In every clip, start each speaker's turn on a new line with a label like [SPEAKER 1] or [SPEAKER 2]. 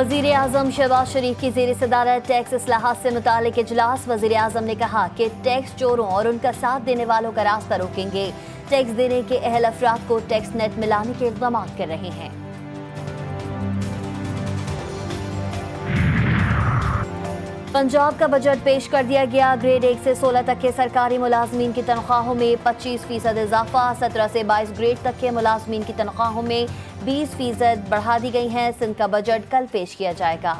[SPEAKER 1] वज़ीर आज़म शहबाज शरीफ की ज़ेर सदारत टैक्स इस्लाहात से मुतालिक इजलास। वज़ीर आज़म ने कहा कि टैक्स चोरों और उनका साथ देने वालों का रास्ता रोकेंगे। टैक्स देने के अहल अफराद को टैक्स नेट मिलाने के इक़दाम कर रहे हैं। पंजाब का बजट पेश कर दिया गया। ग्रेड 1 से 16 तक के सरकारी मुलाजमीन की तनख्वाहों में 25% इजाफा। 17 से 22 ग्रेड तक के मुलाजमीन की तनख्वाहों में 20% बढ़ा दी गई हैं। सिंध का बजट कल पेश किया जाएगा।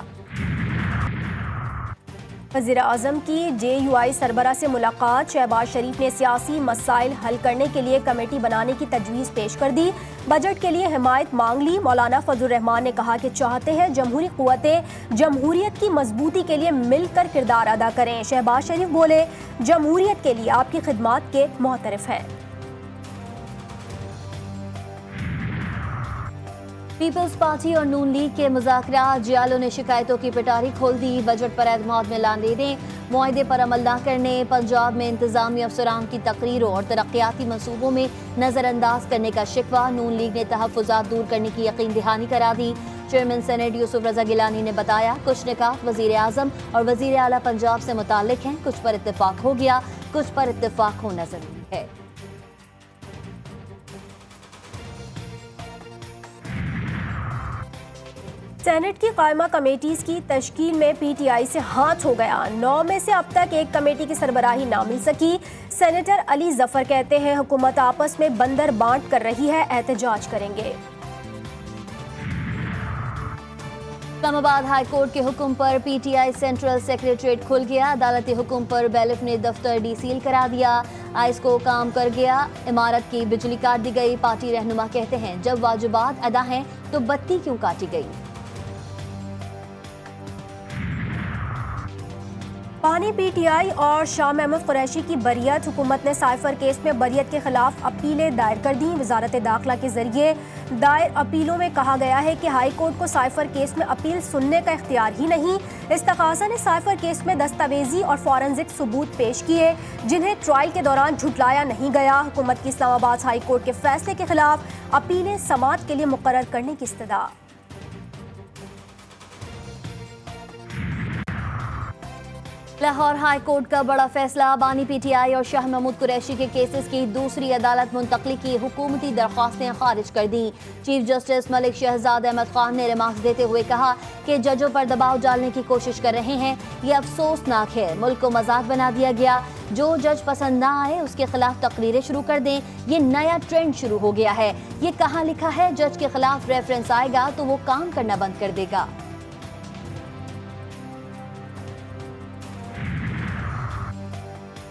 [SPEAKER 2] वज़ीर आज़म की JUI सरबरा से मुलाकात। शहबाज शरीफ ने सियासी मसाइल हल करने के लिए कमेटी बनाने की तजवीज़ पेश कर दी। बजट के लिए हिमायत मांग ली। मौलाना फजल रहमान ने कहा कि चाहते हैं जमहूरी क़ुव्वतें जमहूरियत की मजबूती के लिए मिलकर किरदार अदा करें। शहबाज शरीफ बोले, जमहूरियत के लिए आपकी खिदमात के मोहतरफ हैं।
[SPEAKER 1] पीपल्स पार्टी और नून लीग के मुज़ाकरात। जियालो ने शिकायतों की पिटारी खोल दी। बजट पर एतमाद में ला लेने, मुआहदे पर अमल न करने, पंजाब में इंतजामी अफसरान की तकरीरों और तरक्याती मनसूबों में नज़रअंदाज करने का शिकवा। नून लीग ने तहफ़्फ़ुज़ात दूर करने की यकीन दहानी करा दी। चेयरमैन सेनेट यूसुफ रजा गिलानी ने बताया, कुछ निकात वज़ीर आज़म और वज़ीर आला पंजाब से मुताल्लिक हैं। कुछ पर इत्तेफाक हो गया, कुछ पर इत्तेफाक होना ज़रूरी है।
[SPEAKER 2] सेनेट की कायमा कमेटीज़ की तश्कील में PTI से हाथ हो गया। 9 में से अब तक एक कमेटी की सरबराही ना मिल सकी। सेनेटर अली जफर कहते हैं, हुकूमत आपस में बंदर बांट कर रही है, एहतजाज करेंगे।
[SPEAKER 1] इस्लामाबाद हाई कोर्ट के हुक्म पर PTI सेंट्रल सेक्रेटरीट खुल गया। अदालती हुक्म पर बैलिफ ने दफ्तर डीसील करा दिया। आइस को काम कर गया। इमारत की बिजली काट दी गई। पार्टी रहनुमा कहते हैं, जब वाजिबात अदा हैं तो बत्ती क्यों काटी गई।
[SPEAKER 2] पानी PTI और शाह महमूद कुरैशी की बरियत। हुकूमत ने साइफर केस में बरियत के खिलाफ अपीलें दायर कर दी। वजारत दाखिला के जरिए दायर अपीलों में कहा गया है कि हाई कोर्ट को साइफर केस में अपील सुनने का इख्तियार ही नहीं। इस्तग़ासा ने साइफर केस में दस्तावेजी और फॉरेंसिक सबूत पेश किए, जिन्हें ट्रायल के दौरान झुटलाया नहीं गया। हुकूमत की इस्लामाबाद हाई कोर्ट के फैसले के खिलाफ अपीलें समाअत के लिए मुकर्रर करने की इस्तदा।
[SPEAKER 1] लाहौर हाई कोर्ट का बड़ा फैसला। बानी PTI और शाह महमूद कुरैशी के केसेस की दूसरी अदालत मुंतकली की हुकूमती दरख्वास्तें खारिज कर दी। चीफ जस्टिस मलिक शहजाद अहमद खान ने रिमार्क्स देते हुए कहा कि जजों पर दबाव डालने की कोशिश कर रहे हैं। ये अफसोसनाक है। मुल्क को मजाक बना दिया गया। जो जज पसंद ना आए उसके खिलाफ तकरीरें शुरू कर दें। ये नया ट्रेंड शुरू हो गया है। ये कहाँ लिखा है, जज के खिलाफ रेफरेंस आएगा तो वो काम करना बंद कर देगा।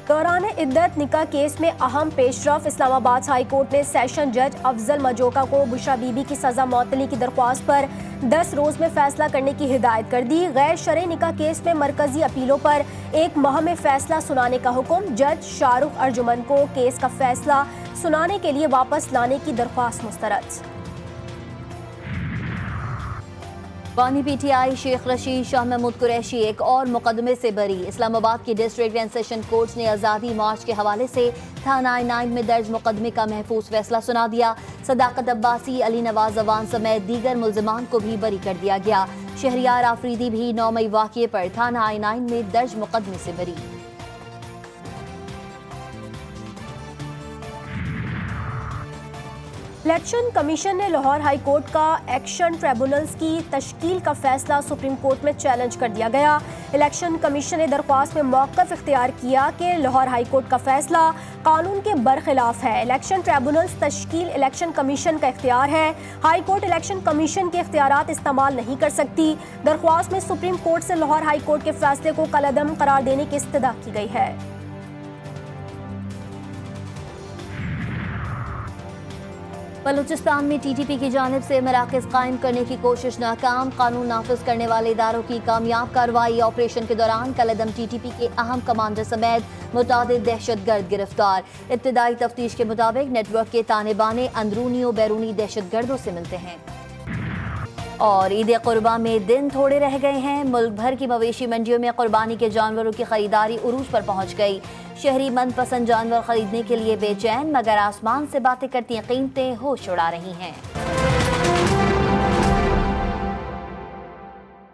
[SPEAKER 2] दौरान इद्दत निकाह केस में अहम पेशरफ। इस्लामाबाद हाई कोर्ट ने सेशन जज अफजल मजोका को बुशरा बीबी की सजा मौतली की दरख्वास्त पर 10 रोज में फैसला करने की हिदायत कर दी। गैर शरई निकाह केस में मरकजी अपीलों पर 1 माह में फैसला सुनाने का हुक्म। जज शाहरुख अर्जुमन को केस का फैसला सुनाने के लिए वापस लाने की दरख्वास्त मुस्तरद।
[SPEAKER 1] बानी PTI शेख रशीद शाह महमूद कुरैशी एक और मुकदमे से बरी। इस्लामाबाद की डिस्ट्रिक्ट एंड सेशन कोर्ट्स ने आज़ादी मार्च के हवाले से थाना I-9 में दर्ज मुकदमे का महफूज फैसला सुना दिया। सदाकत अब्बासी, अली नवाज अवान समेत दीगर मुल्जिमान को भी बरी कर दिया गया। शहरियार आफरीदी भी 9 मई वाक़ये पर थाना I-9 में दर्ज मुकदमे से बरी।
[SPEAKER 2] इलेक्शन कमीशन ने लाहौर हाई कोर्ट का एक्शन ट्रिब्यूनल्स की तश्कील का फैसला सुप्रीम कोर्ट में चैलेंज कर दिया गया। इलेक्शन कमीशन ने दरख्वास्त में मौक़िफ़ इख्तियार किया कि लाहौर हाई कोर्ट का फैसला कानून के बरखिलाफ है। इलेक्शन ट्रिब्यूनल्स तश्कील इलेक्शन कमीशन का इख्तियार है। हाई कोर्ट इलेक्शन कमीशन के इख्तियारात इस्तेमाल नहीं कर सकती। दरख्वास्त में सुप्रीम कोर्ट से लाहौर हाई कोर्ट के फैसले को कलअदम करार देने की इस्तदा की गई है।
[SPEAKER 1] बलूचिस्तान में TTP की जानिब से मराकज़ कायम करने की कोशिश नाकाम। कानून नाफिज करने वाले इदारों की कामयाब कार्रवाई। ऑपरेशन के दौरान कलअदम TTP के अहम कमांडर समेत मुतादिद दहशतगर्द गिरफ्तार। इब्तिदाई तफ्तीश के मुताबिक नेटवर्क के ताने बाने अंदरूनी और बैरूनी दहशतगर्दों से मिलते हैं। और ईद कुर्बा में दिन थोड़े रह गए हैं। मुल्क भर की मवेशी मंडियों में कुर्बानी के जानवरों की खरीदारी उरूज पर पहुंच गई। शहरी मनपसंद जानवर खरीदने के लिए बेचैन, मगर आसमान से बातें करती कीमतें होश उड़ा रही हैं।